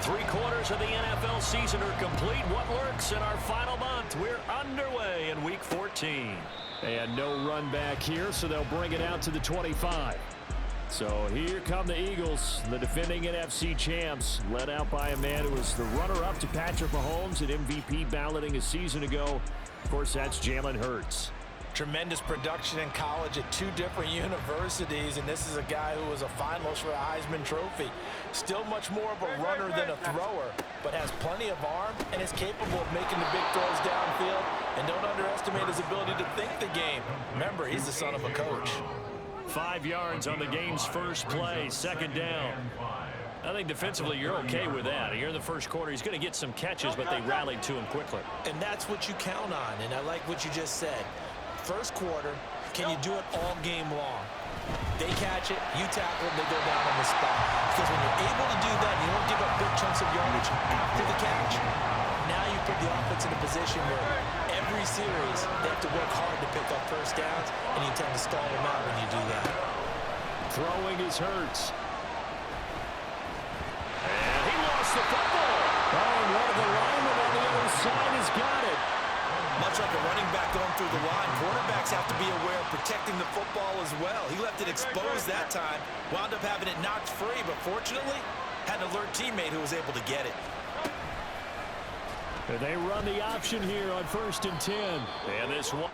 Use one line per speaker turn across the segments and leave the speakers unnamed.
3/4 of the NFL season are complete. What works in our final month? We're underway in Week 14.
And no run back here, so they'll bring it out to the 25. So here come the Eagles, the defending NFC champs, led out by a man who was the runner-up to Patrick Mahomes at MVP balloting a season ago. Of course, that's Jalen Hurts.
Tremendous production in college at 2 different universities, and this is a guy who was a finalist for a Heisman Trophy. Still much more of a runner than a thrower, but has plenty of arm and is capable of making the big throws downfield. And don't underestimate his ability to think the game. Remember, he's the son of a coach.
5 yards on the game's first play, second down.
I think defensively you're okay with that. Here in the first quarter, he's going to get some catches, but they rallied to him quickly.
And that's what you count on, and I like what you just said. First quarter, can you do it all game long? They catch it, you tackle them, they go down on the spot. Because when you're able to do that, you don't give up big chunks of yardage after the catch. Now you put the offense in a position where every series they have to work hard to pick up first downs, and you tend to stall them out when you do that.
Throwing is Hurts.
And he lost the football.
Oh, and one of the linemen on the other side has got it.
Much like a running back going through the line, quarterbacks have to be aware of protecting the football as well. He left it exposed that time, wound up having it knocked free, but fortunately, had an alert teammate who was able to get it.
And they run the option here on 1st and 10.
And this one.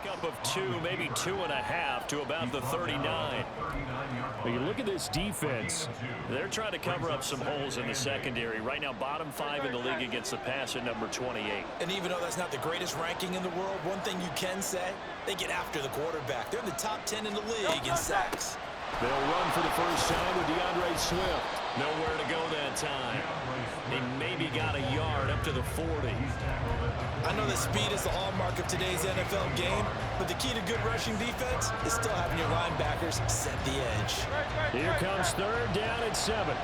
Up of 2, maybe 2.5 to about the 39.
When you look at this defense,
they're trying to cover up some holes in the secondary. Right now, bottom 5 in the league against the pass at number 28.
And even though that's not the greatest ranking in the world, one thing you can say, they get after the quarterback. They're in the top 10 in the league in sacks.
They'll run for the first time with DeAndre Swift.
Nowhere to go that time. He maybe got a yard up to the 40.
I know that speed is the hallmark of today's NFL game, but the key to good rushing defense is still having your linebackers set the edge.
Here comes 3rd down and 7.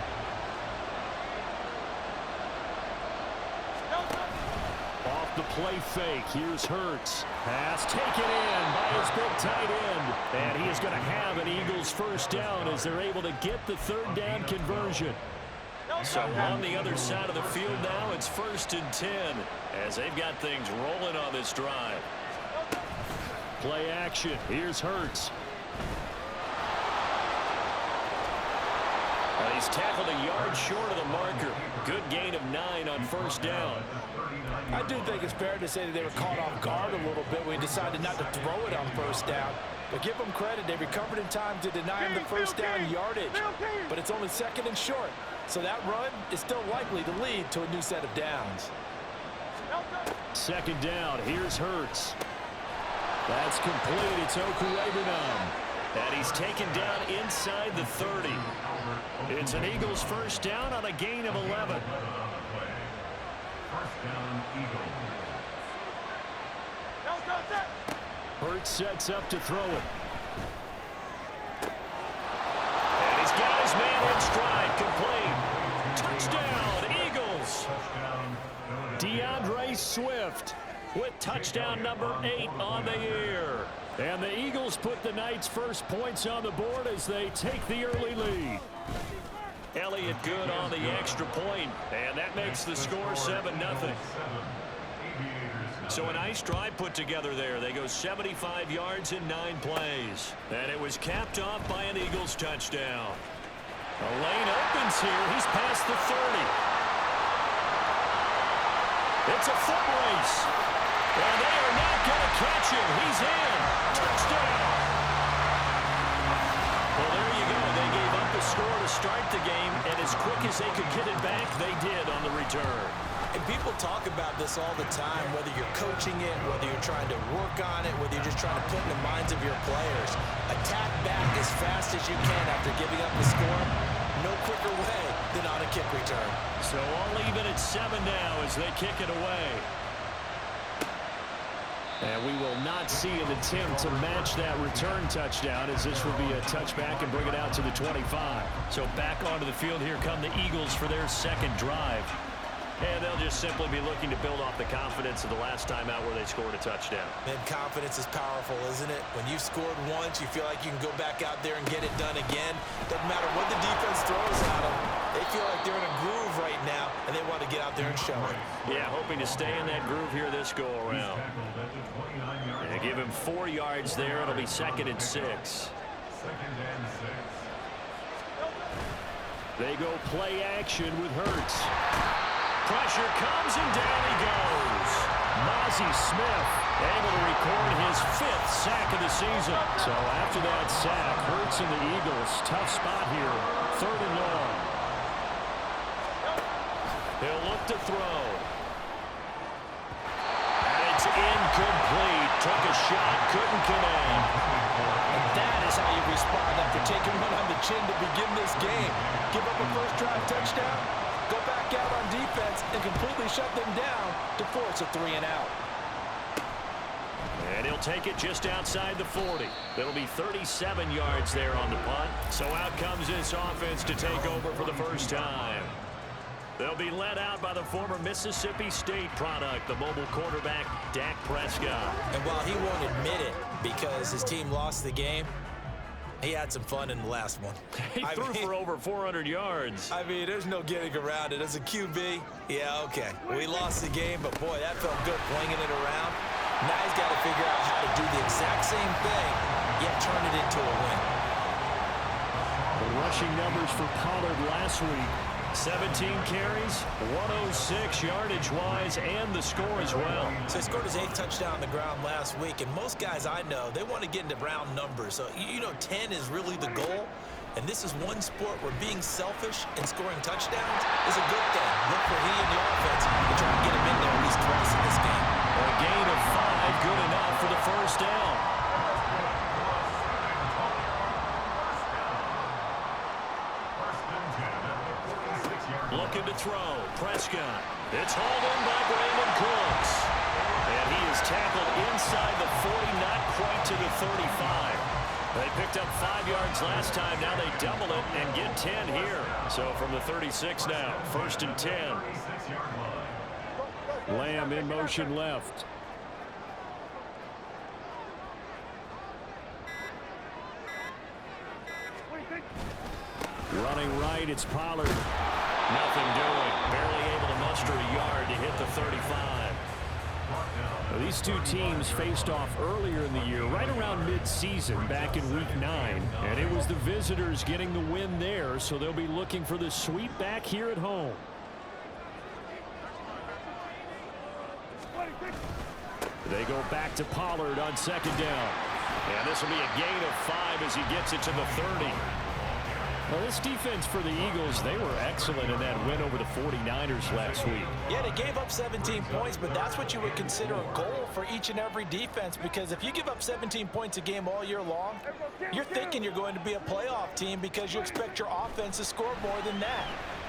Off the play fake, here's Hurts. Pass taken in by his big tight end. And he is going to have an Eagles first down as they're able to get the 3rd down conversion.
So on the other side of the field now, it's 1st and 10 as they've got things rolling on this drive.
Play action. Here's Hurts.
And he's tackled a yard short of the marker. Good gain of 9 on 1st down.
I do think it's fair to say that they were caught off guard a little bit when he decided not to throw it on 1st down. But give them credit. They recovered in time to deny him the 1st down yardage. But it's only 2nd and short. So that run is still likely to lead to a new set of downs.
2nd down. Here's Hurts. That's complete. It's Okurebunom.
And he's taken down inside the 30. It's an Eagles first down on a gain of 11.
Hurts sets up to throw it.
And he's got his man in stride, complete. Touchdown, Eagles.
DeAndre Swift
with touchdown number 8 on the year.
And the Eagles put the night's first points on the board as they take the early lead.
Elliott good on the extra point, and that makes the score 7-0. So a nice drive put together there. They go 75 yards in 9 plays. And it was capped off by an Eagles touchdown. The lane opens here. He's past the 30. It's a foot race. And they are not going to catch him. He's in. Touchdown. Well, there you go. They gave up the score to start the game, and as quick as they could get it back, they did on the return.
And people talk about this all the time, whether you're coaching it, whether you're trying to work on it, whether you're just trying to put in the minds of your players. Attack back as fast as you can after giving up the score. No quicker way than on a kick return.
So all even at 7 now as they kick it away.
And we will not see an attempt to match that return touchdown, as this will be a touchback and bring it out to the 25.
So back onto the field here come the Eagles for their second drive. And they'll just simply be looking to build off the confidence of the last time out where they scored a touchdown.
And confidence is powerful, isn't it? When you've scored once, you feel like you can go back out there and get it done again. Doesn't matter what the defense throws at them. They feel like they're in a groove right now, and they want to get out there and show it.
Yeah, hoping to stay in that groove here this go-around. And give him 4 yards there. It'll be 2nd and 6.
They go play action with Hurts.
Pressure comes, and down he goes.
Mozzie Smith able to record his 5th sack of the season. So after that sack, Hurts and the Eagles, tough spot here, 3rd and long.
He'll look to throw. And it's incomplete. Took a shot, couldn't connect.
And that is how you respond after taking one on the chin to begin this game. Give up a first drive touchdown, go back out on defense, and completely shut them down to force a 3-and-out.
And he'll take it just outside the 40. It'll be 37 yards there on the punt. So out comes this offense to take over for the first time. They'll be led out by the former Mississippi State product, the mobile quarterback, Dak Prescott.
And while he won't admit it because his team lost the game, he had some fun in the last one.
He threw for over 400 yards.
I mean, there's no getting around it. As a QB, yeah, okay. We lost the game, but boy, that felt good flinging it around. Now he's got to figure out how to do the exact same thing, yet turn it into a win.
The rushing numbers for Pollard last week.
17 carries, 106 yardage-wise, and the score as well.
So he scored his 8th touchdown on the ground last week, and most guys I know, they want to get into round numbers. So, you know, 10 is really the goal, and this is one sport where being selfish and scoring touchdowns is a good thing. Look for he and the offense to try to get him in there at least twice in this game.
A gain of 5, good enough for the first down. Looking to throw. Prescott. It's hauled in by Brandon Cooks. And he is tackled inside the 40, not quite to the 35. They picked up 5 yards last time. Now they double it and get 10 here. So from the 36 now, 1st and 10.
Lamb in motion left. Running right, it's Pollard.
Nothing doing. Barely able to muster a yard to hit the 35.
Now, these two teams faced off earlier in the year, right around mid-season, back in Week 9. And it was the visitors getting the win there, so they'll be looking for the sweep back here at home. They go back to Pollard on 2nd down.
And this will be a gain of 5 as he gets it to the 30.
Well, this defense for the Eagles, they were excellent in that win over the 49ers last week.
Yeah, they gave up 17 points, but that's what you would consider a goal for each and every defense, because if you give up 17 points a game all year long, you're thinking you're going to be a playoff team because you expect your offense to score more than that.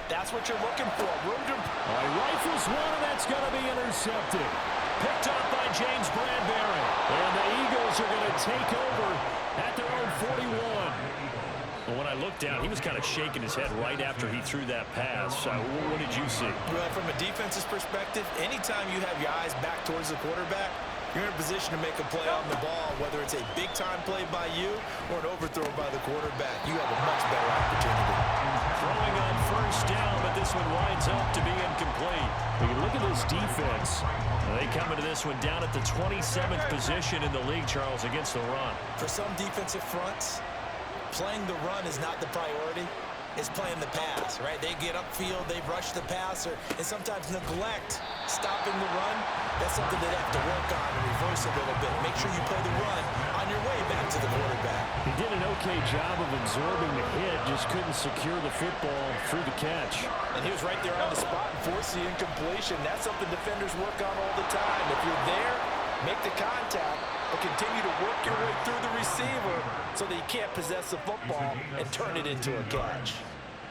That's what you're looking for.
Rifles one, and that's going to be intercepted.
Picked up by James Bradbury.
And the Eagles are going to take over at their own 41.
Well, when I looked down, he was kind of shaking his head right after he threw that pass. What did you see?
Well, from a defense's perspective, anytime you have your eyes back towards the quarterback, you're in a position to make a play on the ball, whether it's a big-time play by you or an overthrow by the quarterback. You have a much better opportunity.
Throwing on 1st down, but this one winds up to be incomplete.
When you look at this defense,
they come into this one down at the 27th position in the league, Charles, against the run.
For some defensive fronts, playing the run is not the priority. It's playing the pass, right? They get upfield, they rush the passer, and sometimes neglect stopping the run. That's something they have to work on and reverse a little bit. Make sure you play the run on your way back to the quarterback.
he did an okay job of absorbing the hit, just couldn't secure the football through the catch.
And he was right there on the spot and forced the incompletion. That's something defenders work on all the time. If you're there, make the contact, but continue to work your way through the receiver so that you can't possess the football and turn it into a catch.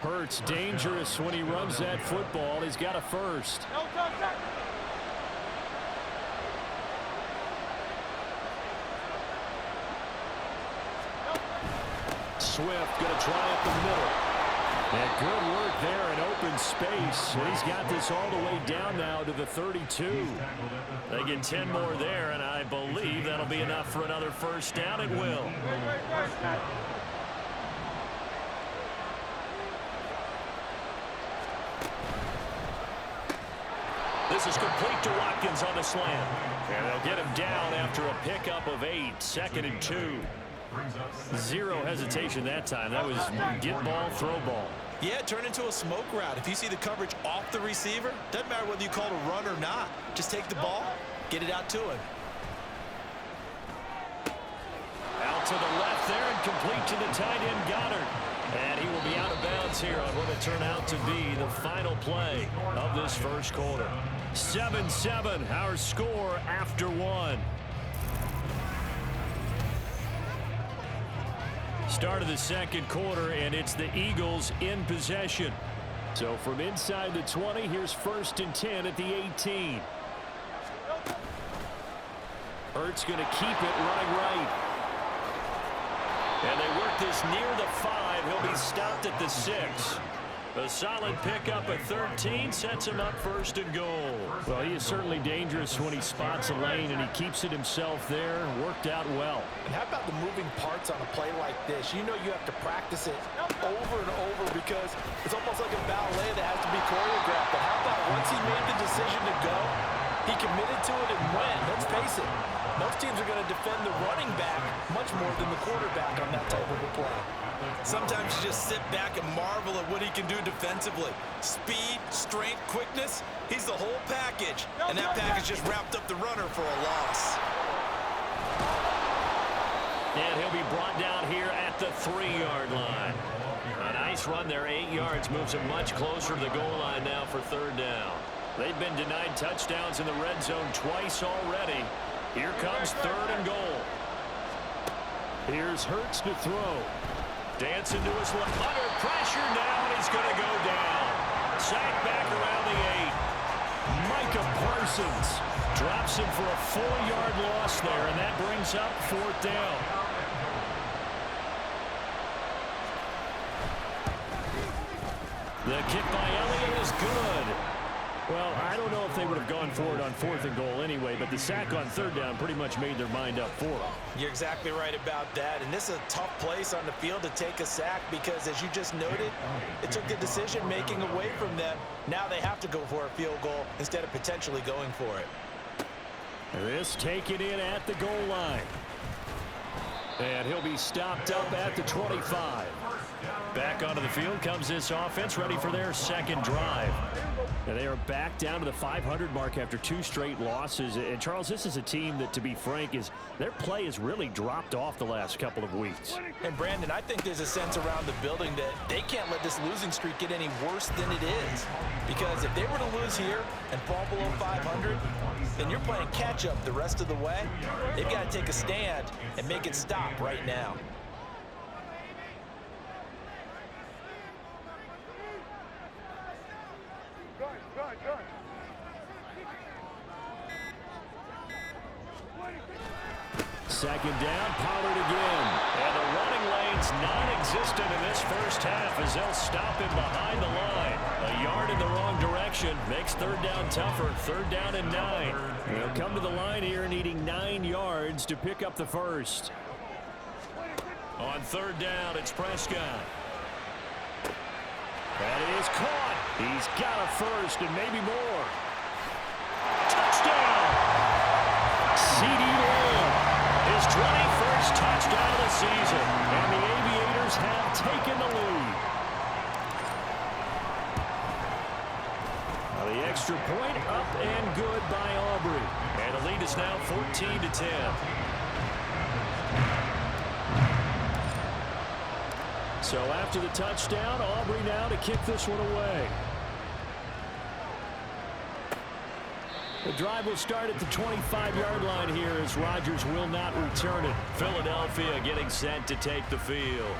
Hurts dangerous when he runs that football. He's got a first. Swift going to try up the middle. And good work there in open space. And he's got this all the way down now to the 32.
They get 10 more there, and I believe that'll be enough for another first down. It will. This is complete to Watkins on the slant. And they'll get him down after a pickup of 8. 2nd and 2.
Zero hesitation that time. That was get ball, throw ball.
Yeah, turn into a smoke route. If you see the coverage off the receiver, doesn't matter whether you call it a run or not. Just take the ball, get it out to him.
Out to the left there and complete to the tight end Goddard. And he will be out of bounds here on what will turn out to be the final play of this first quarter.
7-7, our score after one. Start of the second quarter, and it's the Eagles in possession. So from inside the 20, here's 1st and 10 at the 18. Hurts going to keep it running right.
And they work this near the 5. He'll be stopped at the 6. A solid pickup at 13 sets him up 1st and goal.
Well, he is certainly dangerous when he spots a lane, and he keeps it himself there. Worked out well.
And how about the moving parts on a play like this? You know you have to practice it over and over because it's almost like a ballet that has to be choreographed. But how about once he made the decision to go, he committed to it and went. Let's face it, most teams are going to defend the running back much more than the quarterback on that type of a play.
Sometimes you just sit back and marvel at what he can do defensively. Speed, strength, quickness, he's the whole package. And that package just wrapped up the runner for a loss.
And he'll be brought down here at the 3-yard line. A nice run there, 8 yards, moves him much closer to the goal line now for 3rd down. They've been denied touchdowns in the red zone twice already. Here comes 3rd and goal.
Here's Hurts to throw.
Dancing to his left. Under pressure now, and he's going to go down. Sacked back around the 8.
Micah Parsons drops him for a 4-yard loss there, and that brings up 4th down. The kick by Elliott is good. Well, I don't know if they would have gone for it on 4th and goal anyway, but the sack on 3rd down pretty much made their mind up for them.
You're exactly right about that. And this is a tough place on the field to take a sack because, as you just noted, it took the decision-making away from them. Now they have to go for a field goal instead of potentially going for it.
This taken in at the goal line. And he'll be stopped up at the 25.
Back onto the field comes this offense, ready for their 2nd drive.
And they are back down to the 500 mark after 2 straight losses. And, Charles, this is a team that, to be frank, their play has really dropped off the last couple of weeks.
And, Brandon, I think there's a sense around the building that they can't let this losing streak get any worse than it is. Because if they were to lose here and fall below 500, then you're playing catch-up the rest of the way. They've got to take a stand and make it stop right now.
Second down, Pollard again.
And the running lane's non-existent in this first half as they'll stop him behind the line. A yard in the wrong direction makes 3rd down tougher. 3rd down and 9.
They'll come to the line here needing 9 yards to pick up the first.
On 3rd down, it's Prescott.
That is caught. He's got a first and maybe more.
Touchdown!
CeeDee Lamb.
His 21st touchdown of the season.
And the Aviators have taken the lead. Now the extra point up and good by Aubrey.
And the lead is now 14-10.
So after the touchdown, Aubrey now to kick this one away. The drive will start at the 25-yard line here as Rodgers will not return it.
Philadelphia getting set to take the field.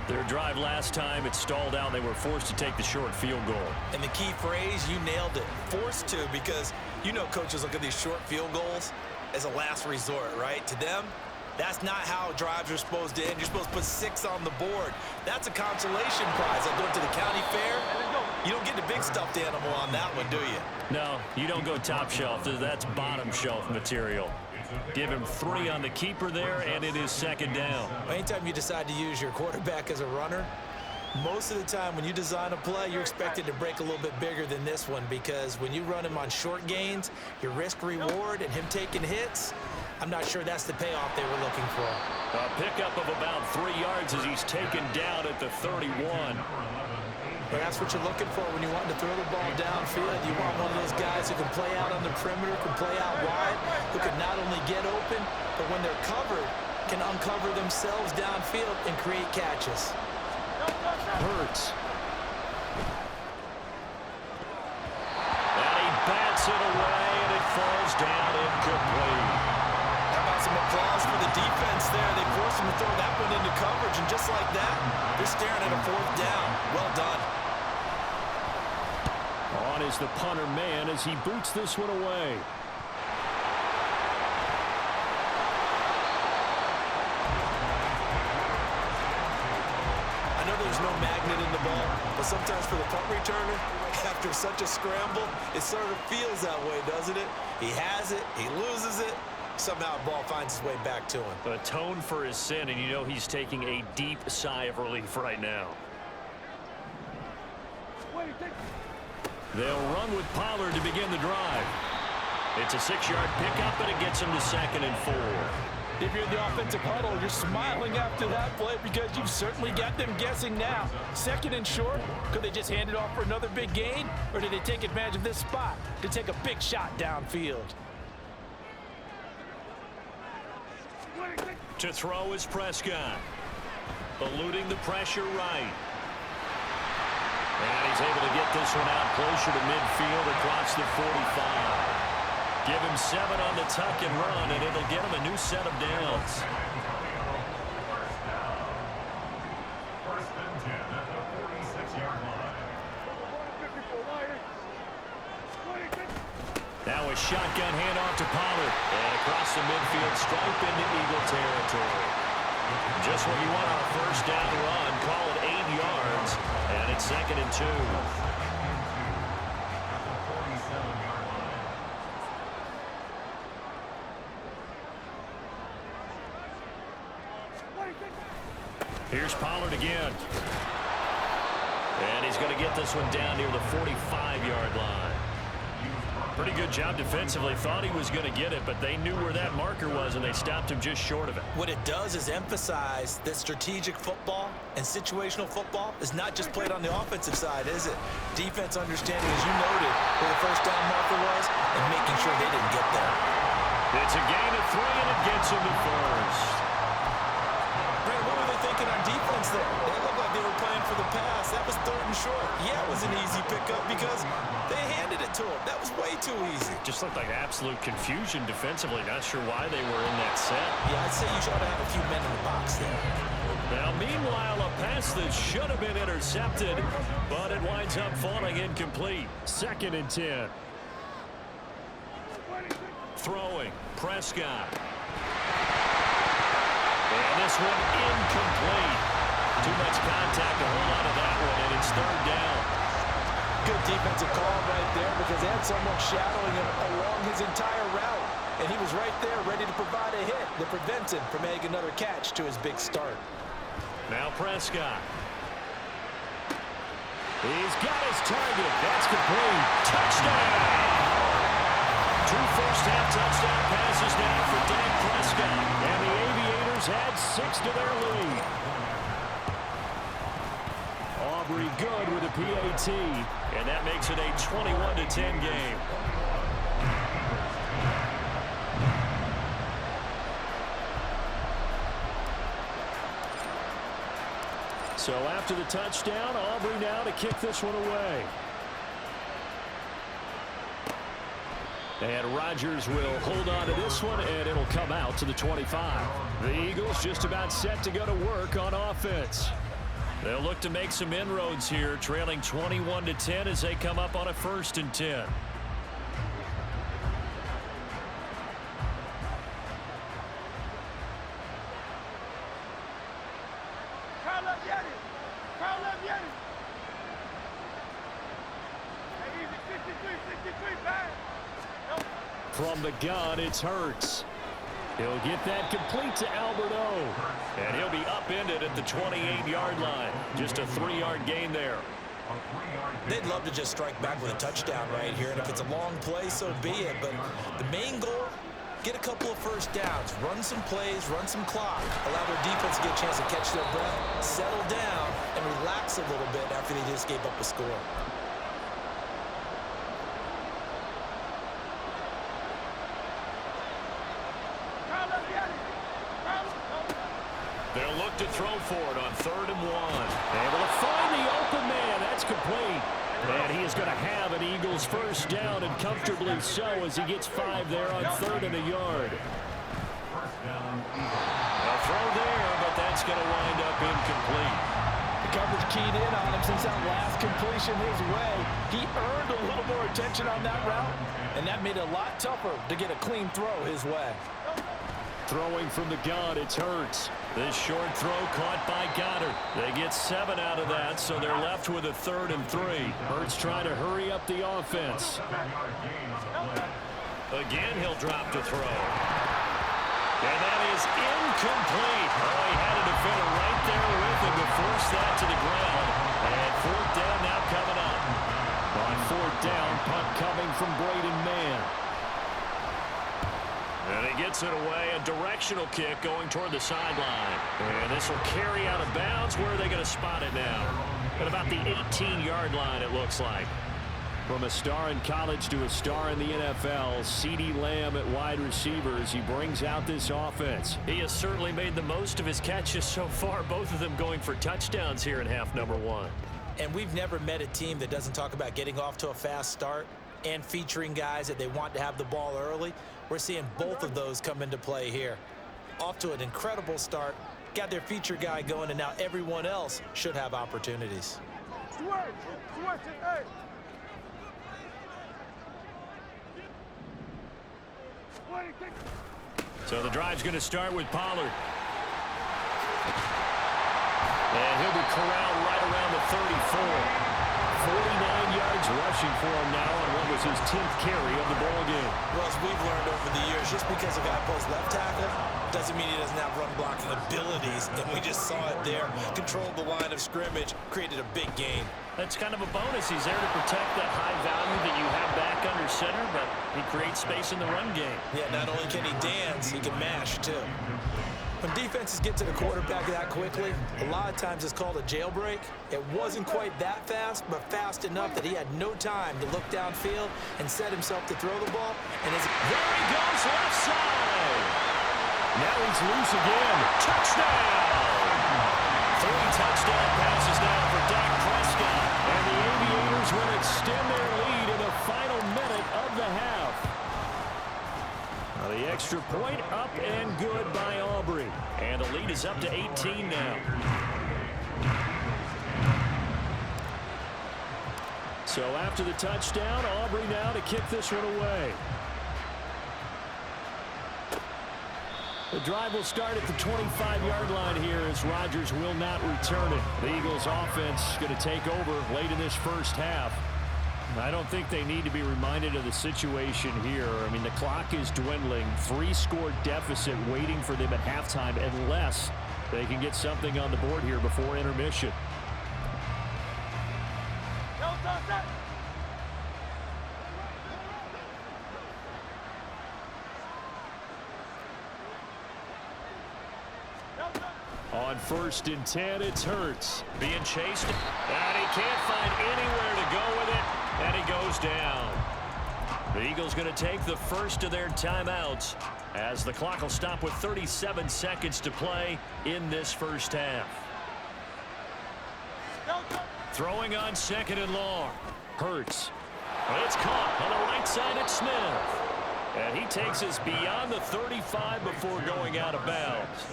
Their drive last time, it stalled out. They were forced to take the short field goal.
And the key phrase, you nailed it. Forced to, because you know coaches look at these short field goals as a last resort, right? To them, That's not how drives are supposed to end. You're supposed to put 6 on the board. That's a consolation prize. Like going to the county fair, you don't get the big stuffed animal on that one, do you?
No, you don't go top shelf. That's bottom shelf material. Give him 3 on the keeper there, and it is second down.
Anytime you decide to use your quarterback as a runner, most of the time when you design a play, you're expected to break a little bit bigger than this one, because when you run him on short gains, your risk-reward and him taking hits, I'm not sure that's the payoff they were looking for.
A pickup of about 3 yards as he's taken down at the 31.
But that's what you're looking for when you want to throw the ball downfield. You want one of those guys who can play out on the perimeter, can play out wide, who can not only get open, but when they're covered, can uncover themselves downfield and create catches.
Hurts. And he bats it away, and it falls down incomplete.
How about some applause for the defense there? They forced him to throw that one into coverage, and just like that, they're staring at a 4th down. Well done.
On is the punter man as he boots this one away.
I know there's no magnet in the ball, but sometimes for the punt returner, after such a scramble, it sort of feels that way, doesn't it? He has it, he loses it, somehow the ball finds its way back to him.
Atone for his sin, and you know he's taking a deep sigh of relief right now. They'll run with Pollard to begin the drive. It's a 6-yard pickup, and it gets him to 2nd and 4.
If you're in the offensive huddle, you're smiling after that play because you've certainly got them guessing now. 2nd and short, could they just hand it off for another big gain? Or did they take advantage of this spot to take a big shot downfield?
To throw is Prescott. Eluding the pressure right. And he's able to get this one out closer to midfield across the 45. Give him 7 on the tuck and run, and it'll get him a new set of downs.
First and 10 at the 46-yard line.
Now a shotgun handoff to Pollard. And across the midfield stripe into Eagle territory. Just what you want on a first down run. Call it 8 yards. And it's 2nd and 2. Here's Pollard again. And he's going to get this one down near the 45-yard line. Pretty good job defensively. Thought he was going to get it, but they knew where that marker was, and they stopped him just short of it.
What it does is emphasize that strategic football and situational football is not just played on the offensive side, is it? Defense understanding, as you noted, where the first down marker was and making sure they didn't get there.
It's a gain of 3, and it gets him to first.
Brad, what were they thinking on defense there? They looked like they were playing for the pass. That was 3rd and short. Yeah, it was an easy pickup because they handed it to him. That was way too easy.
Just looked like absolute confusion defensively. Not sure why they were in that set.
Yeah, I'd say you should have a few men in the box there.
Now, meanwhile, a pass that should have been intercepted, but it winds up falling incomplete. 2nd and 10. Throwing, Prescott. And this one incomplete. Too much contact to hold on to that one, and it's 3rd down.
Good defensive call right there because they had someone shadowing him along his entire route. And he was right there ready to provide a hit that prevents him from making another catch to his big start.
Now Prescott. He's got his target. That's complete. Touchdown! 2 first-half touchdown passes now for Dak Prescott. And the Aviators add 6 to their lead. Aubrey good with a PAT. And that makes it a 21-10 game. So after the touchdown, Aubrey now to kick this one away. And Rodgers will hold on to this one, and it'll come out to the 25. The Eagles just about set to go to work on offense. They'll look to make some inroads here, trailing 21-10 as they come up on a 1st and 10. From the gun, it's Hurts. He'll get that complete to Alberto.
And he'll be upended at the 28-yard line. Just a 3-yard gain there.
They'd love to just strike back with a touchdown right here, and if it's a long play, so be it. But the main goal, get a couple of first downs, run some plays, run some clock, allow their defense to get a chance to catch their breath, settle down, and relax a little bit after they just gave up a score.
They'll look to throw for it on 3rd and 1.
Able to find the open man. That's complete. And he is going to have an Eagles first down, and comfortably so, as he gets 5 there on 3rd and a yard.
A throw there, but that's going to wind up incomplete.
The coverage keyed in on him since that last completion his way. He earned a little more attention on that route, and that made it a lot tougher to get a clean throw his way.
Throwing from the gun, it's Hurts.
This short throw caught by Goddard. They get 7 out of that, so they're left with a 3rd and 3.
Hurts trying to hurry up the offense.
Again, he'll drop to throw. And that is incomplete. Oh, he had a defender right there with him to force that to the ground. And 4th down now coming up.
On 4th down, punt coming from Braden Mann.
And he gets it away, a directional kick going toward the sideline. And this will carry out of bounds. Where are they going to spot it now? At about the 18-yard line, it looks like.
From a star in college to a star in the NFL, CeeDee Lamb at wide receiver as he brings out this offense.
He has certainly made the most of his catches so far, both of them going for touchdowns here in half number 1.
And we've never met a team that doesn't talk about getting off to a fast start and featuring guys that they want to have the ball early. We're seeing both of those come into play here. Off to an incredible start, got their feature guy going, and now everyone else should have opportunities.
So the drive's going to start with Pollard. And he'll be corralled right around the 34.
49 yards rushing for him now on what was his 10th carry of the ball game.
Well, as we've learned over the years, just because a guy plays left tackle doesn't mean he doesn't have run blocking abilities. And we just saw it there. Controlled the line of scrimmage, created a big gain.
That's kind of a bonus. He's there to protect that high value that you have back under center, but he creates space in the run game.
Yeah, not only can he dance, he can mash too. When defenses get to the quarterback that quickly, a lot of times it's called a jailbreak. It wasn't quite that fast, but fast enough that he had no time to look downfield and set himself to throw the ball. And
there he goes, left side. Now he's loose again. Touchdown! 3 touchdown passes now for Dak Prescott.
And the Aviators will extend their lead in the final minute of the half. Now the extra point up and good by Aubrey.
And the lead is up to 18 now.
So after the touchdown, Aubrey now to kick this one away. The drive will start at the 25-yard line here as Rodgers will not return it. The Eagles offense going to take over late in this first half. I don't think they need to be reminded of the situation here. I mean, the clock is dwindling. 3-score deficit waiting for them at halftime unless they can get something on the board here before intermission. On 1st and 10, it's Hurts.
Being chased, and he can't find anywhere to go with it, and he goes down. The Eagles going to take the first of their timeouts as the clock will stop with 37 seconds to play in this first half. Throwing on 2nd and long.
Hurts.
It's caught on the right side at Smith. And he takes us beyond the 35 before going out of bounds.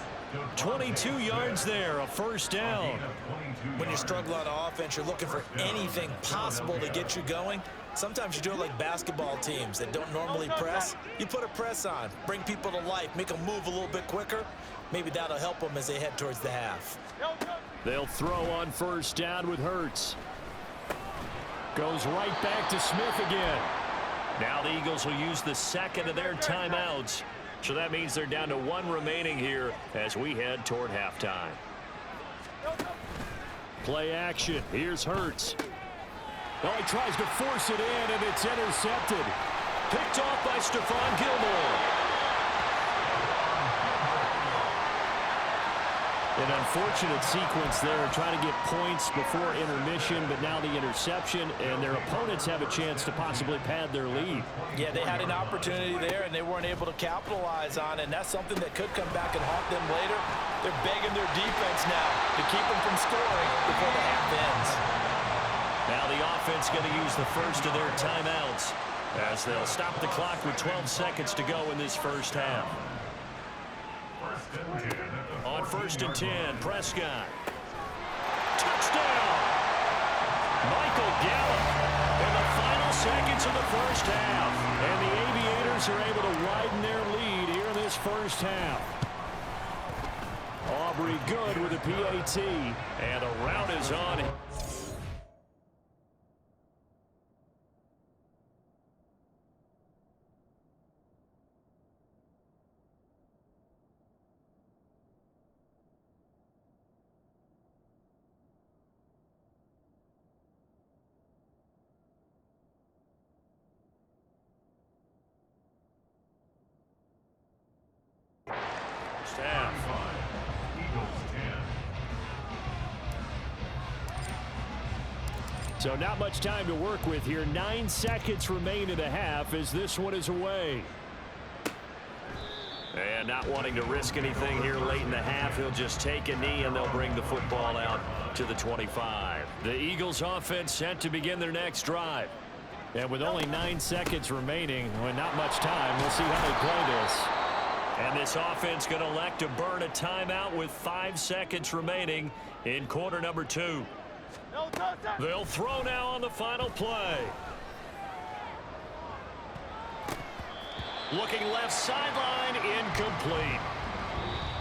22 yards there, a first down.
When you struggle on offense, you're looking for anything possible to get you going. Sometimes you do it like basketball teams that don't normally press. You put a press on, bring people to life, make them move a little bit quicker. Maybe that'll help them as they head towards the half.
They'll throw on first down with Hurts. Goes right back to Smith again.
Now the Eagles will use the second of their timeouts. So that means they're down to one remaining here as we head toward halftime.
Play action. Here's Hurts. Oh, he tries to force it in, and it's intercepted.
Picked off by Stephon Gilmore.
An unfortunate sequence there, trying to get points before intermission, but now the interception, and their opponents have a chance to possibly pad their lead.
Yeah, they had an opportunity there, and they weren't able to capitalize on it, and that's something that could come back and haunt them later. They're begging their defense now to keep them from scoring before the half ends.
Now the offense going to use the first of their timeouts as they'll stop the clock with 12 seconds to go in this first half. On 1st and 10, Prescott. Touchdown! Michael Gallup in the final seconds of the first half.
And the Aviators are able to widen their lead here in this first half. Aubrey good with a PAT.
And the route is on.
So not much time to work with here. 9 seconds remain in the half as this one is away.
And not wanting to risk anything here late in the half, he'll just take a knee and they'll bring the football out to the 25.
The Eagles offense set to begin their next drive. And with only 9 seconds remaining, well, not much time, we'll see how they play this.
And this offense going to elect to burn a timeout with 5 seconds remaining in quarter number 2. They'll throw now on the final play. Looking left sideline, incomplete.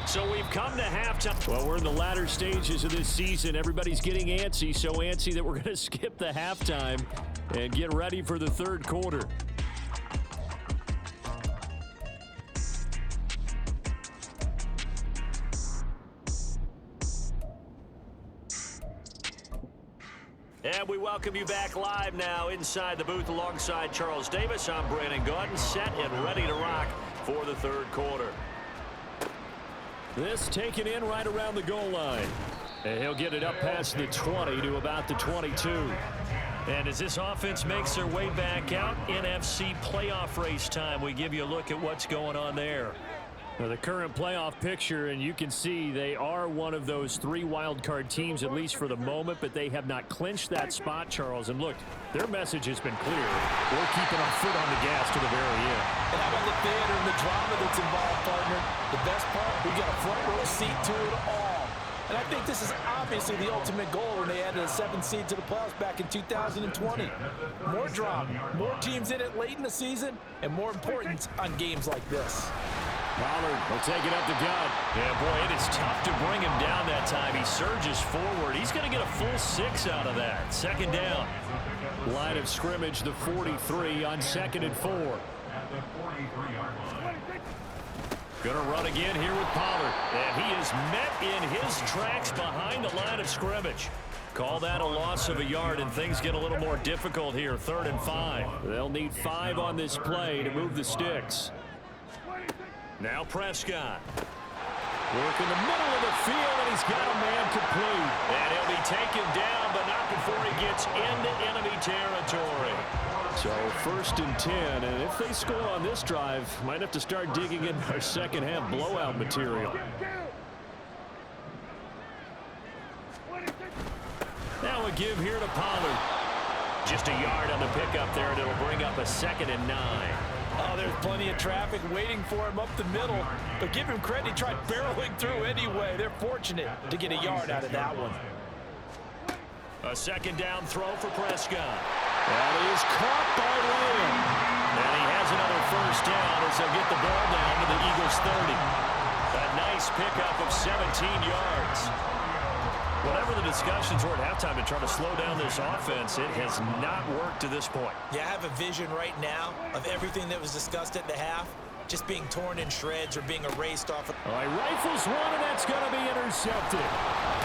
So we've come to halftime.
Well, we're in the latter stages of this season. Everybody's getting antsy, so antsy that we're going to skip the halftime and get ready for the third quarter.
And we welcome you back live now inside the booth alongside Charles Davis. I'm Brandon Gordon, set and ready to rock for the third quarter.
This taken in right around the goal line. And he'll get it up past the 20 to about the 22.
And as this offense makes their way back out, NFC playoff race time, we give you a look at what's going on there.
Now, the current playoff picture, and you can see they are one of those 3 wild card teams, at least for the moment, but they have not clinched that spot, Charles. And look, their message has been clear. We're keeping our foot on the gas to the very end.
And how about the theater and the drama that's involved, partner? The best part, we got a front row seat to it all. And I think this is obviously the ultimate goal when they added a 7th seed to the playoffs back in 2020. More drama, more teams in it late in the season, and more importance on games like this.
Pollard will take it up the gut.
Yeah, boy, it is tough to bring him down that time. He surges forward. He's going to get a full 6 out of that. Second down.
Line of scrimmage, the 43 on 2nd and 4.
Going to run again here with Pollard. And he is met in his tracks behind the line of scrimmage. Call that a loss of a yard, and things get a little more difficult here. 3rd and 5.
They'll need 5 on this play to move the sticks.
Now Prescott.
Work in the middle of the field, and he's got a man complete.
And he'll be taken down, but not before he gets into enemy territory.
So 1st and 10, and if they score on this drive, might have to start digging in our second half blowout material.
Now a give here to Pollard. Just a yard on the pickup there, and it'll bring up a 2nd and 9.
Oh, there's plenty of traffic waiting for him up the middle. But give him credit, he tried barreling through anyway. They're fortunate to get a yard out of that one.
A 2nd down throw for Prescott.
That is caught by Lamb.
And he has another 1st down as they'll get the ball down to the Eagles' 30. A nice pickup of 17 yards. Whatever the discussions were at halftime to try to slow down this offense, it has not worked to this point.
Yeah, I have a vision right now of everything that was discussed at the half just being torn in shreds or being erased off.
All right, rifles one, and that's going to be intercepted.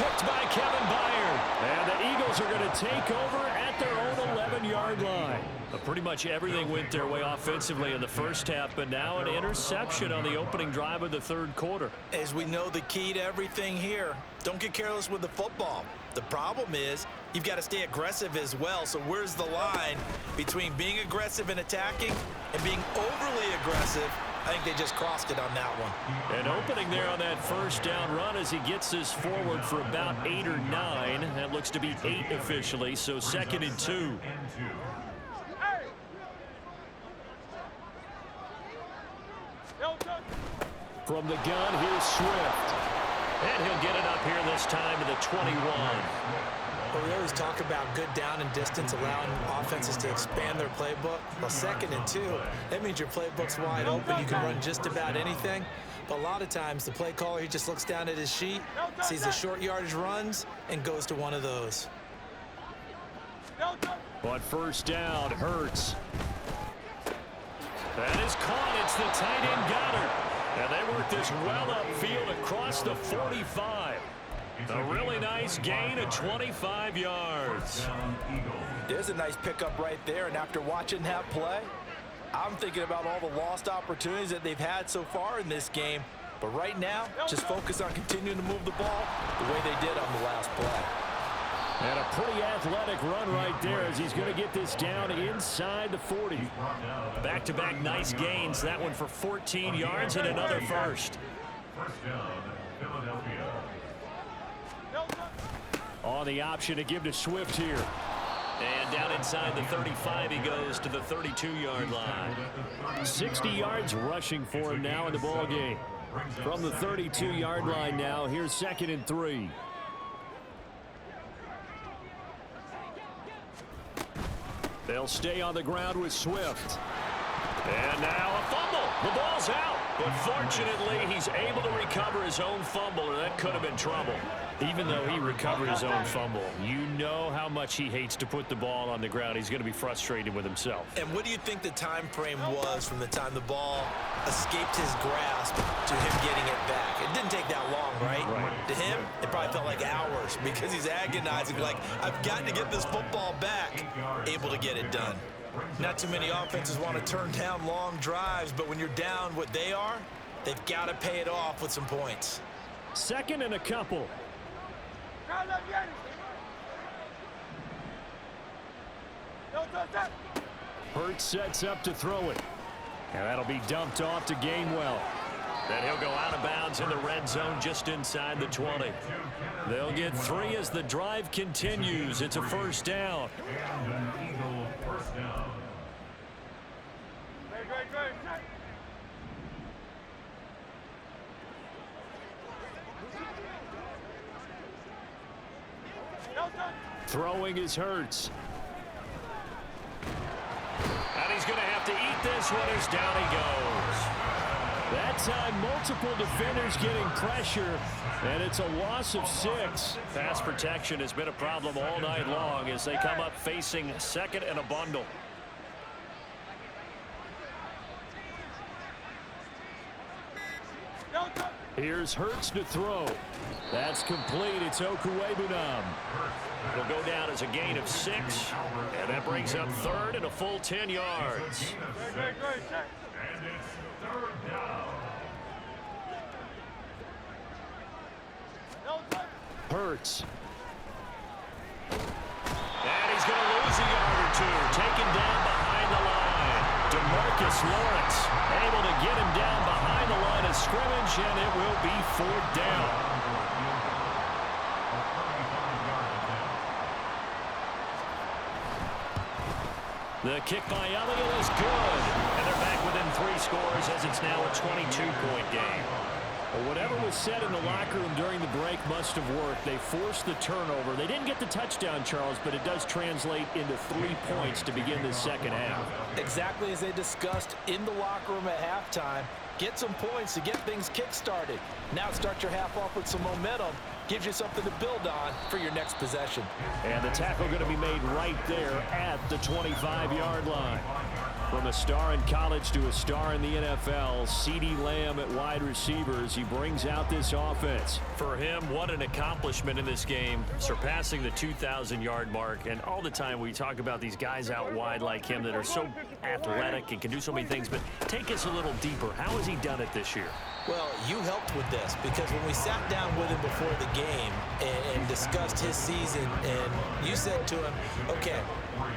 Picked by Kevin Byard. And the Eagles are going to take over at their own 11-yard line.
But pretty much everything went their way offensively in the first half, but now an interception on the opening drive of the third quarter.
As we know, the key to everything here, don't get careless with the football. The problem is you've got to stay aggressive as well. So where's the line between being aggressive and attacking and being overly aggressive? I think they just crossed it on that one.
An opening there on that first down run as he gets this forward for about 8 or 9. That looks to be 8 officially, so 2nd and 2.
From the gun, here's Swift.
And he'll get it up here this time to the 21.
Well, we always talk about good down and distance, allowing offenses to expand their playbook. Well, 2nd and 2, that means your playbook's wide open. You can run just about anything. But a lot of times, the play caller, he just looks down at his sheet, sees the short yardage runs, and goes to one of those.
But first down, Hurts.
That is caught. It's the tight end Goddard. And they work this well upfield across the 45. A really nice gain of 25 yards.
There's a nice pickup right there, and after watching that play, I'm thinking about all the lost opportunities that they've had so far in this game. But right now, just focus on continuing to move the ball the way they did on the last play.
And a pretty athletic run right there as he's going to get this down inside the 40.
Back-to-back nice gains. That one for 14 yards and another first.
On the option to give to Swift here.
And down inside the 35, he goes to the 32-yard line.
60 yards rushing for him now in the ball game. From the 32-yard line now, here's 2nd and 3. They'll stay on the ground with Swift.
And now a fumble. The ball's out. But fortunately, he's able to recover his own fumble, or that could have been trouble.
Even though he recovered his own fumble, you know how much he hates to put the ball on the ground. He's going to be frustrated with himself.
And what do you think the time frame was from the time the ball escaped his grasp to him getting it back? It didn't take that long, right?
Right.
To him, it probably felt like hours because he's agonizing, like, I've got to get this football back. Able to get it done. Not too many offenses want to turn down long drives, but when you're down what they are, they've got to pay it off with some points.
2nd and a couple. Hurts sets up to throw it. And that'll be dumped off to Gainwell.
Then he'll go out of bounds in the red zone just inside the 20.
They'll get 3 as the drive continues. It's a first down. Throwing is Hurts.
And he's going to have to eat this one as down he goes.
That time, multiple defenders getting pressure, and it's a loss of 6.
Pass protection has been a problem all night long as they come up facing 2nd and a bundle.
Here's Hurts to throw. That's complete. It's Okuwebunam.
It'll go down as a gain of 6, and that brings up 3rd and a full 10 yards.
And it's 3rd down.
Hurts.
And he's going to lose a yard or 2. Taken down behind the line. DeMarcus Lawrence able to get him down behind the line of scrimmage, and it will be 4th down. The kick by Elliott is good. And they're back within 3 scores as it's now a 22-point game.
Well, whatever was said in the locker room during the break must have worked. They forced the turnover. They didn't get the touchdown, Charles, but it does translate into 3 points to begin this second half.
Exactly as they discussed in the locker room at halftime, get some points to get things kick-started. Now start your half off with some momentum. Gives you something to build on for your next possession.
And the tackle going to be made right there at the 25-yard line. From a star in college to a star in the NFL, CeeDee Lamb at wide receivers. He brings out this offense.
For him, what an accomplishment in this game, surpassing the 2,000-yard mark. And all the time we talk about these guys out wide like him that are so athletic and can do so many things. But take us a little deeper. How has he done it this year?
Well, you helped with this because when we sat down with him before the game and discussed his season, and you said to him, okay,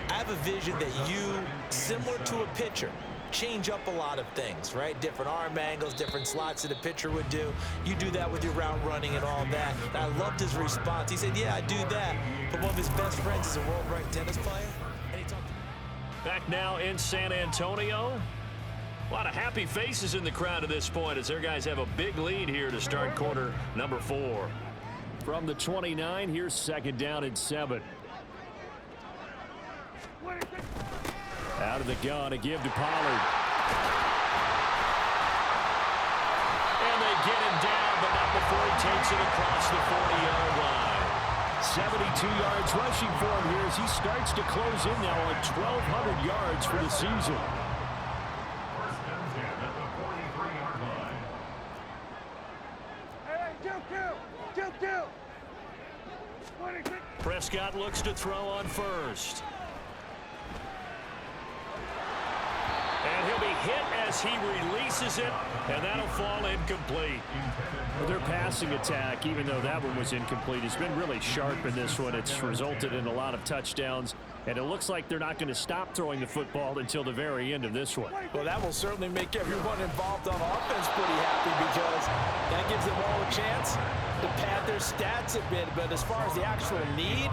I have a vision that you, similar to a pitcher, change up a lot of things, right? Different arm angles, different slots that a pitcher would do. You do that with your route running and all that. And I loved his response. He said, yeah, I do that. But one of his best friends is a world-ranked tennis player. And he talked.
Back now in San Antonio. A lot of happy faces in the crowd at this point as their guys have a big lead here to start quarter number 4.
From the 29, here's second down and 7. Out of the gun, a give to Pollard.
And they get him down, but not before he takes it across the 40-yard line.
72 yards rushing for him here as he starts to close in now on 1,200 yards for the season.
Prescott looks to throw on first. And he'll be hit as he releases it, and that'll fall incomplete.
Well, their passing attack, even though that one was incomplete, has been really sharp in this one. It's resulted in a lot of touchdowns, and it looks like they're not going to stop throwing the football until the very end of this one.
Well, that will certainly make everyone involved on offense pretty happy because that gives them all a chance to pad their stats a bit. But as far as the actual need,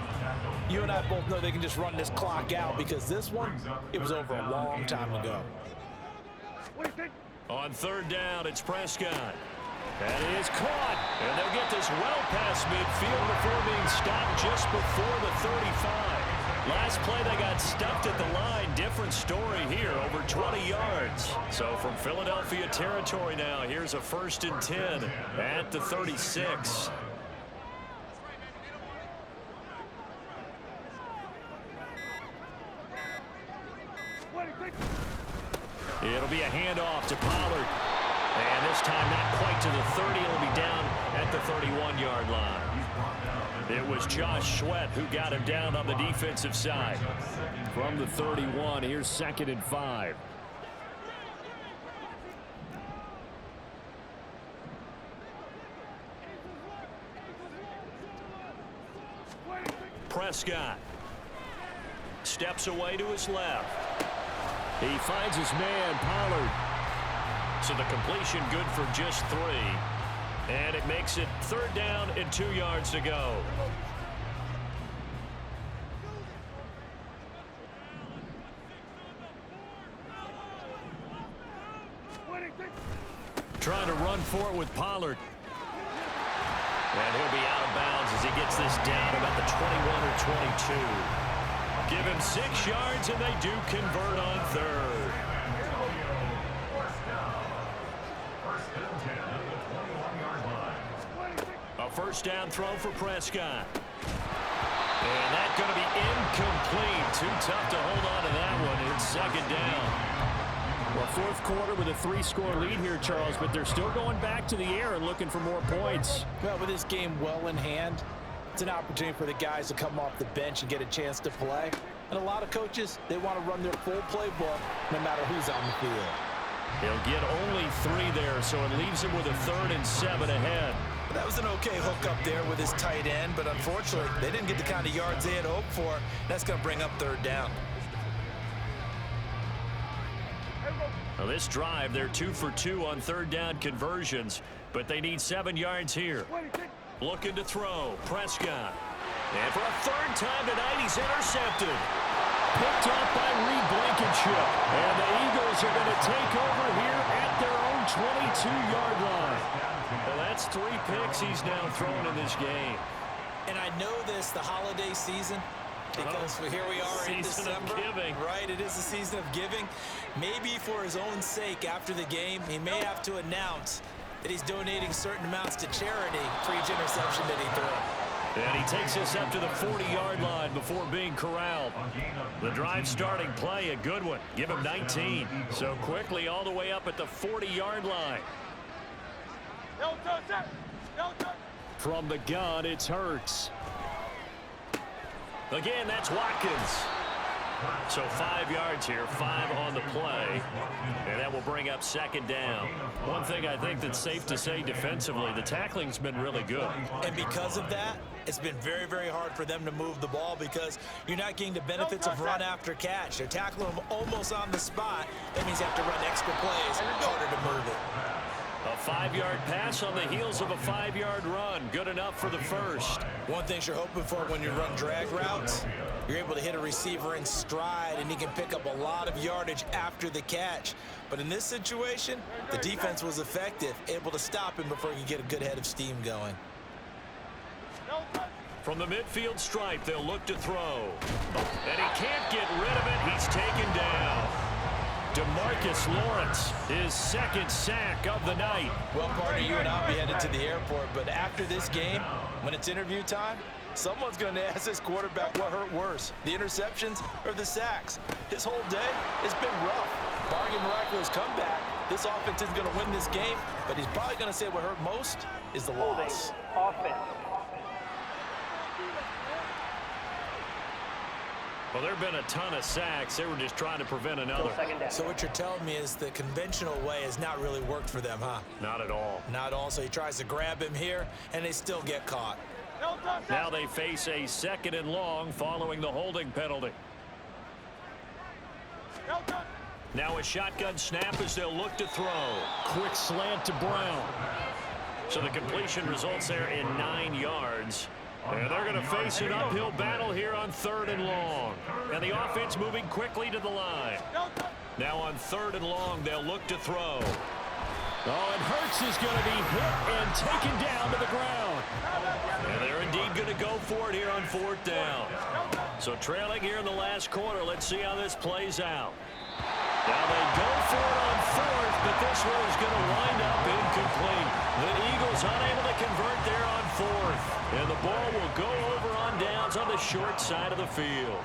you and I both know they can just run this clock out because this one, it was over a long time ago.
On third down, it's Prescott. That is caught. And they'll get this well past midfield before being stopped just before the 35. Last play, they got stuffed at the line. Different story here, over 20 yards. So from Philadelphia territory now, here's a 1st and 10 at the 36. It'll be a handoff to Pollard. And this time not quite to the 30. It'll be down at the 31-yard line. It was Josh Sweat who got him down on the defensive side.
From the 31, here's 2nd and 5.
Prescott steps away to his left.
He finds his man, Pollard.
So the completion good for just 3. And it makes it 3rd down and 2 yards to go. Trying to run for it with Pollard. And he'll be out of bounds as he gets this down about the 21 or 22. Give him 6 yards, and they do convert on 3rd. A 1st down throw for Prescott. And that's going to be incomplete. Too tough to hold on to that one. It's 2nd down.
Well, 4th quarter with a 3-score lead here, Charles, but they're still going back to the air and looking for more points.
Well, with this game well in hand, it's an opportunity for the guys to come off the bench and get a chance to play. And a lot of coaches, they want to run their full playbook no matter who's on the field.
He'll get only 3 there, so it leaves him with a 3rd and 7 ahead.
That was an okay hook up there with his tight end, but unfortunately, they didn't get the kind of yards they had hoped for. That's going to bring up 3rd down.
Well, this drive, they're 2 for 2 on 3rd down conversions, but they need 7 yards here. Looking to throw, Prescott. And for a 3rd time tonight, he's intercepted.
Picked off by Reed Blankenship. And the Eagles are going to take over here at their own 22-yard line.
Well, that's 3 picks he's now thrown in this game.
And I know this, the holiday season, Because here we are in
Season of
December.
giving.
Right, it is the season of giving. Maybe for his own sake after the game, he may have to announce that he's donating certain amounts to charity for each interception that he threw.
And he takes us up to the 40-yard line before being corralled. The drive starting play, a good one. Give him 19. So quickly all the way up at the 40-yard line. From the gun, it's Hurts. Again, that's Watkins. So 5 yards here, 5 on the play. And that will bring up second down. One thing I think that's safe to say defensively, the tackling's been really good.
And because of that, it's been very, very hard for them to move the ball because you're not getting the benefits of run after catch. They're tackling them almost on the spot. That means you have to run extra plays, harder to move it.
A 5-yard pass on the heels of a 5-yard run. Good enough for the first.
One thing you're hoping for when you run drag routes, you're able to hit a receiver in stride and he can pick up a lot of yardage after the catch. But in this situation, the defense was effective, able to stop him before he could get a good head of steam going.
From the midfield stripe, they'll look to throw. And he can't get rid of it. He's taken down. DeMarcus Lawrence, his second sack of the night.
Well, partner, you and I'll be headed to the airport, but after this game, when it's interview time, someone's going to ask this quarterback what hurt worse, the interceptions or the sacks. His whole day has been rough. Barring a miraculous comeback, this offense is going to win this game, but he's probably going to say what hurt most is the loss.
Well, there have been a ton of sacks. They were just trying to prevent another.
So what you're telling me is the conventional way has not really worked for them, huh?
Not at all.
Not at all. So he tries to grab him here, and they still get caught.
Now they face a 2nd and long following the holding penalty. Now a shotgun snap as they'll look to throw. Quick slant to Brown. So the completion results there in 9 yards. And they're going to face an uphill battle here on 3rd and long. And the offense moving quickly to the line. Now on 3rd and long, they'll look to throw. Oh, and Hurts is going to be hit and taken down to the ground. And they're indeed going to go for it here on 4th down. So trailing here in the last quarter, let's see how this plays out. Now they go for it on 4th, but this one is going to wind up incomplete. The Eagles unable to convert there on 4th. And the ball will go over on downs on the short side of the field.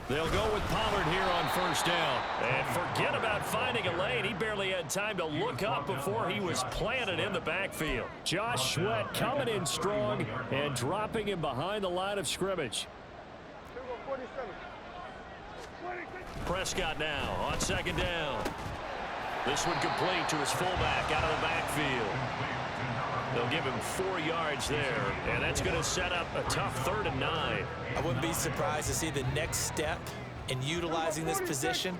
They'll go with Pollard here on 1st down. And forget about finding a lane. He barely had time to look up before he was planted in the backfield. Josh Sweat coming in strong and dropping him behind the line of scrimmage. Prescott now on 2nd down. This one complete to his fullback out of the backfield. They'll give him 4 yards there, and that's going to set up a tough 3rd and 9.
I wouldn't be surprised to see the next step in utilizing this position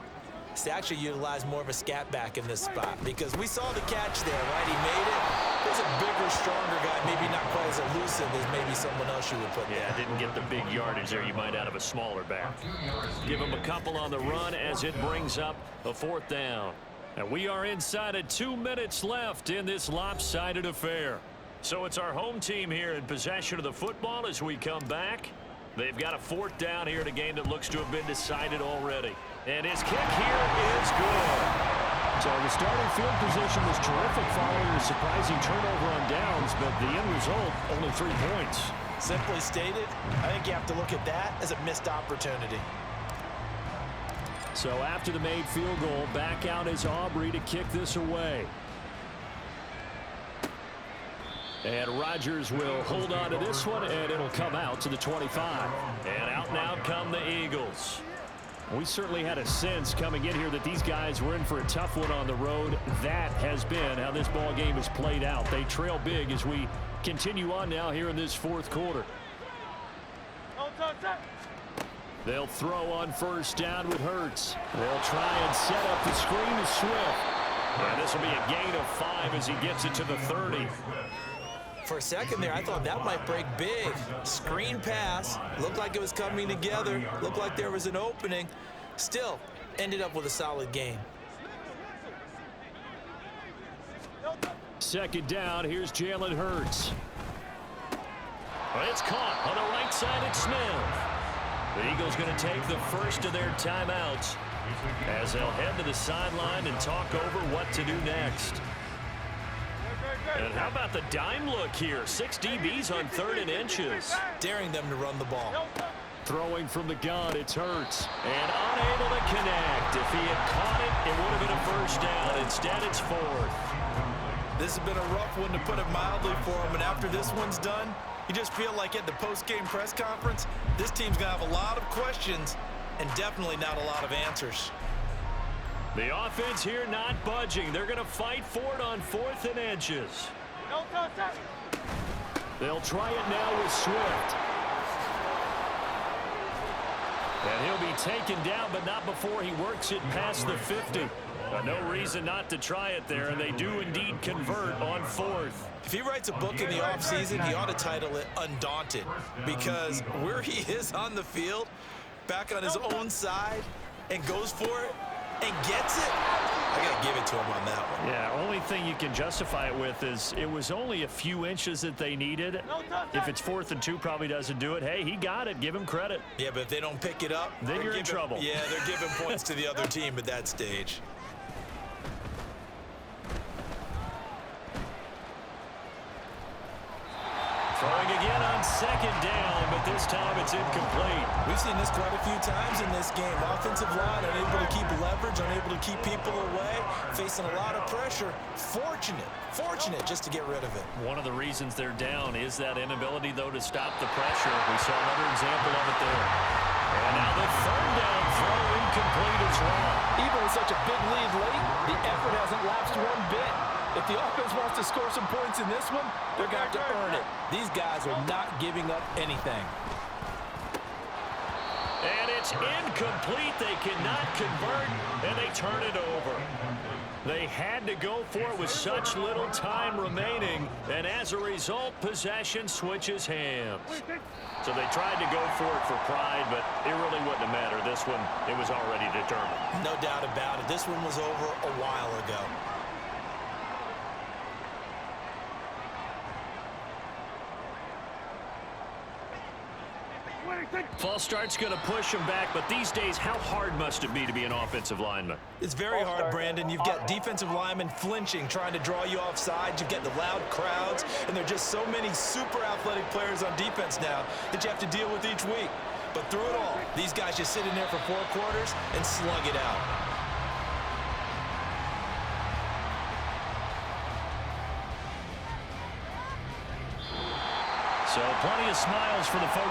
is to actually utilize more of a scat back in this spot, because we saw the catch there, right? He made it. There's a bigger, stronger guy, maybe not quite as elusive as maybe someone else you would put there.
Yeah, didn't get the big yardage there you might out of a smaller back. Give him a couple on the run as it brings up a 4th down. And we are inside of 2 minutes left in this lopsided affair. So it's our home team here in possession of the football as we come back. They've got a 4th down here in a game that looks to have been decided already. And his kick here is good. So the starting field position was terrific following a surprising turnover on downs, but the end result, only 3 points.
Simply stated, I think you have to look at that as a missed opportunity.
So after the made field goal, back out is Aubrey to kick this away. And Rodgers will hold on to this one, and it'll come out to the 25. And out now come the Eagles. We certainly had a sense coming in here that these guys were in for a tough one on the road. That has been how this ball game has played out. They trail big as we continue on now here in this 4th quarter. They'll throw on 1st down with Hurts. They'll try and set up the screen to Swift. And this will be a gain of 5 as he gets it to the 30.
For a second there, I thought that might break big. Screen pass. Looked like it was coming together. Looked like there was an opening. Still, ended up with a solid game.
second down. Here's Jalen Hurts.
It's caught on the right side at Smith. The Eagles going to take the first of their timeouts as they'll head to the sideline and talk over what to do next. And how about the dime look here? 6 DBs on 3rd and inches.
Daring them to run the ball.
Throwing from the gun, it's Hurts.
And unable to connect. If he had caught it, it would have been a first down. Instead, it's 4th.
This has been a rough one, to put it mildly, for him. And after this one's done, you just feel like at the post-game press conference, this team's going to have a lot of questions and definitely not a lot of answers.
The offense here not budging. They're going to fight for it on 4th and inches.
They'll try it now with Swift.
And he'll be taken down, but not before he works it past the 50. No reason not to try it there, and they do indeed convert on 4th.
If he writes a book in the offseason, he ought to title it Undaunted, because where he is on the field, back on his own side, and goes for it, and gets it, I got to give it to him on that one.
Yeah, only thing you can justify it with is it was only a few inches that they needed. If it's 4th and 2, probably doesn't do it. Hey, he got it. Give him credit.
Yeah, but if they don't pick it up,
then you're in trouble.
Yeah, they're giving points to the other team at that stage.
Throwing again on 2nd down, but this time it's incomplete.
We've seen this quite a few times in this game. Offensive line unable to keep leverage, unable to keep people away, facing a lot of pressure. Fortunate just to get rid of it.
One of the reasons they're down is that inability, though, to stop the pressure. We saw another example of it there. And now the 3rd down throw incomplete as well.
Even with such a big lead late, the effort hasn't lapsed one bit. If the offense wants to score some points in this one, they're going to have to earn it. These guys are not giving up anything.
And it's incomplete. They cannot convert, and they turn it over. They had to go for it with such little time remaining, and as a result, possession switches hands. So they tried to go for it for pride, but it really wouldn't have mattered. This one, it was already determined.
No doubt about it. This one was over a while ago.
False start's going to push him back, but these days, how hard must it be to be an offensive lineman?
It's very hard, Brandon. You've got defensive linemen flinching, trying to draw you off sides. You've got the loud crowds, and there are just so many super athletic players on defense now that you have to deal with each week. But through it all, these guys just sit in there for 4 quarters and slug it out.
So plenty of smiles for the folks